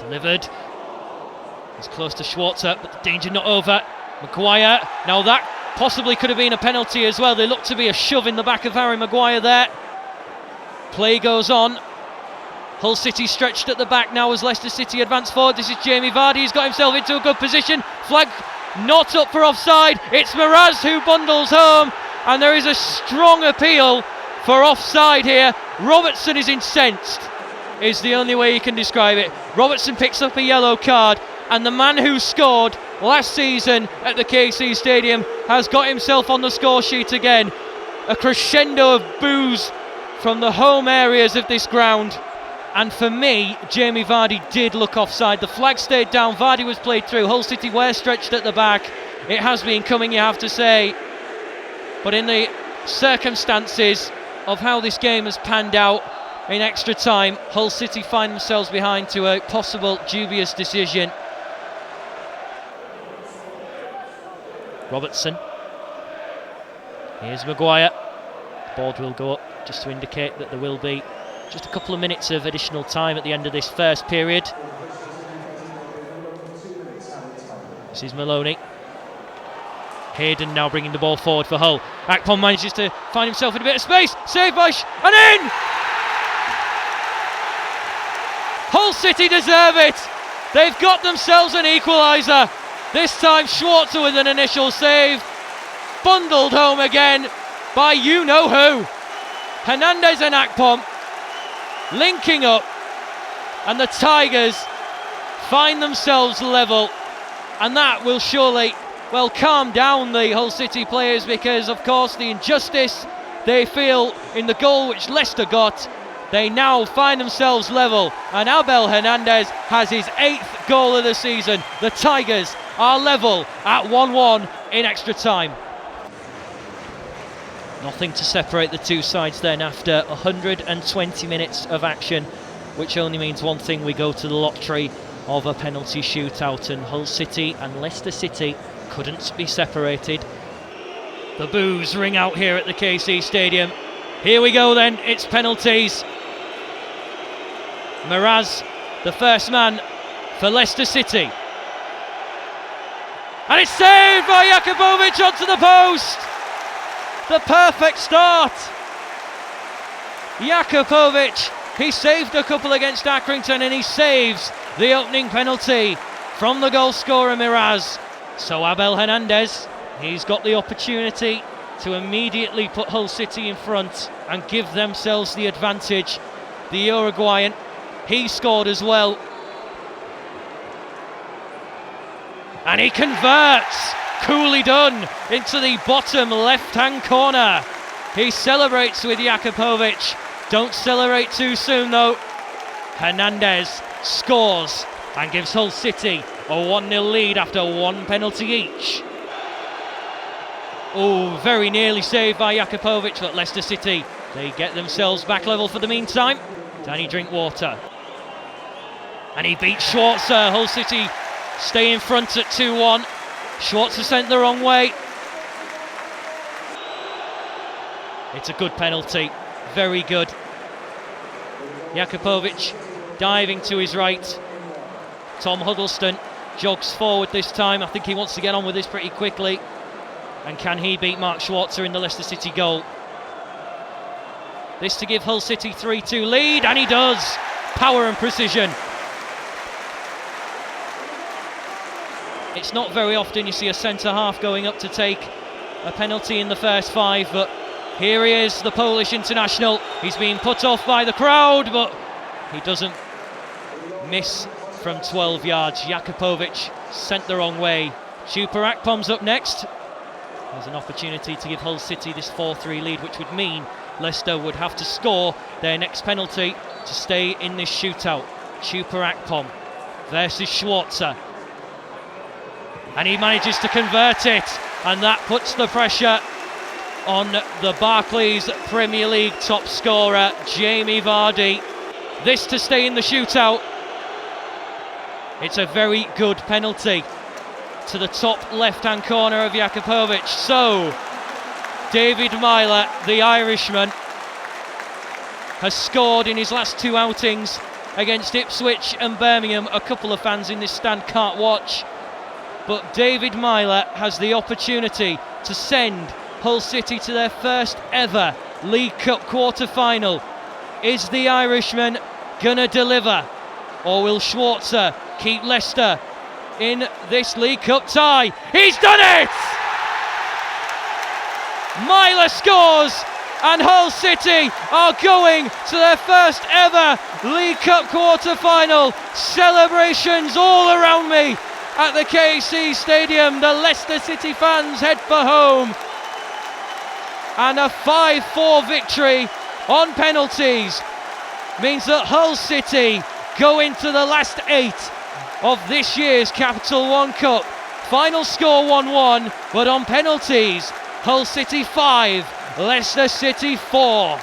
Delivered. He's close to Schwarzer, but the danger not over. Maguire, now that possibly could have been a penalty as well. There looked to be a shove in the back of Harry Maguire there. Play goes on. Hull City stretched at the back now as Leicester City advance forward. This is Jamie Vardy, he's got himself into a good position. Flag not up for offside. It's Miraz who bundles home, and there is a strong appeal for offside here. Robertson is incensed, is the only way you can describe it. Robertson picks up a yellow card, and the man who scored last season at the KC Stadium has got himself on the score sheet again. A crescendo of boos from the home areas of this ground. And for me, Jamie Vardy did look offside. The flag stayed down, Vardy was played through. Hull City were stretched at the back. It has been coming, you have to say. But in the circumstances of how this game has panned out in extra time, Hull City find themselves behind to a possible dubious decision. Robertson. Here's Maguire. The board will go up just to indicate that there will be just a couple of minutes of additional time at the end of this first period. This is Maloney. Hayden now bringing the ball forward for Hull. Akpom manages to find himself in a bit of space. Saved by and in! Hull City deserve it. They've got themselves an equaliser. This time Schwarzer with an initial save. Bundled home again by you-know-who. Hernandez and Akpom linking up, and the Tigers find themselves level, and that will surely, well, calm down the Hull City players, because of course the injustice they feel in the goal which Leicester got, they now find themselves level, and Abel Hernandez has his 8th goal of the season. The Tigers are level at 1-1 in extra time. Nothing to separate the two sides then after 120 minutes of action, which only means one thing: we go to the lottery of a penalty shootout, and Hull City and Leicester City couldn't be separated. The boos ring out here at the KC Stadium. Here we go then, it's penalties. Miraz, the first man for Leicester City. And it's saved by Jakubovic onto the post. The perfect start. Jakubovic, he saved a couple against Accrington, and he saves the opening penalty from the goal scorer Miraz. So Abel Hernandez, he's got the opportunity to immediately put Hull City in front and give themselves the advantage. The Uruguayan, he scored as well. And he converts. Coolly done into the bottom left-hand corner. He celebrates with Jakubovic. Don't celebrate too soon though. Hernandez scores and gives Hull City a 1-0 lead after one penalty each. Oh, very nearly saved by Jakubovic, but Leicester City, they get themselves back level for the meantime. Danny Drinkwater. And he beats Schwarzer. Hull City stay in front at 2-1. Schwarzer sent the wrong way. It's a good penalty, very good. Jakubovic diving to his right. Tom Huddleston jogs forward this time. I think he wants to get on with this pretty quickly. And can he beat Mark Schwarzer in the Leicester City goal? This to give Hull City 3-2 lead, and he does. Power and precision. It's not very often you see a centre-half going up to take a penalty in the first 5, but here he is, the Polish international. He's being put off by the crowd, but he doesn't miss from 12 yards. Jakubovic sent the wrong way. Chupa Akpom's up next. There's an opportunity to give Hull City this 4-3 lead, which would mean Leicester would have to score their next penalty to stay in this shootout. Chupa Akpom versus Schwarzer. And he manages to convert it, and that puts the pressure on the Barclays Premier League top scorer, Jamie Vardy. This to stay in the shootout. It's a very good penalty to the top left-hand corner of Jakubovic. So, David Myler, the Irishman, has scored in his last 2 outings against Ipswich and Birmingham. A couple of fans in this stand can't watch, but David Myler has the opportunity to send Hull City to their first ever League Cup quarter-final. Is the Irishman gonna deliver, or will Schwarzer keep Leicester in this League Cup tie? He's done it! Myler scores, and Hull City are going to their first ever League Cup quarter-final. Celebrations all around me at the A.F.C Stadium. The Leicester City fans head for home, and a 5-4 victory on penalties means that Hull City go into the last 8 of this year's Capital One Cup. Final score 1-1, but on penalties, Hull City 5, Leicester City 4.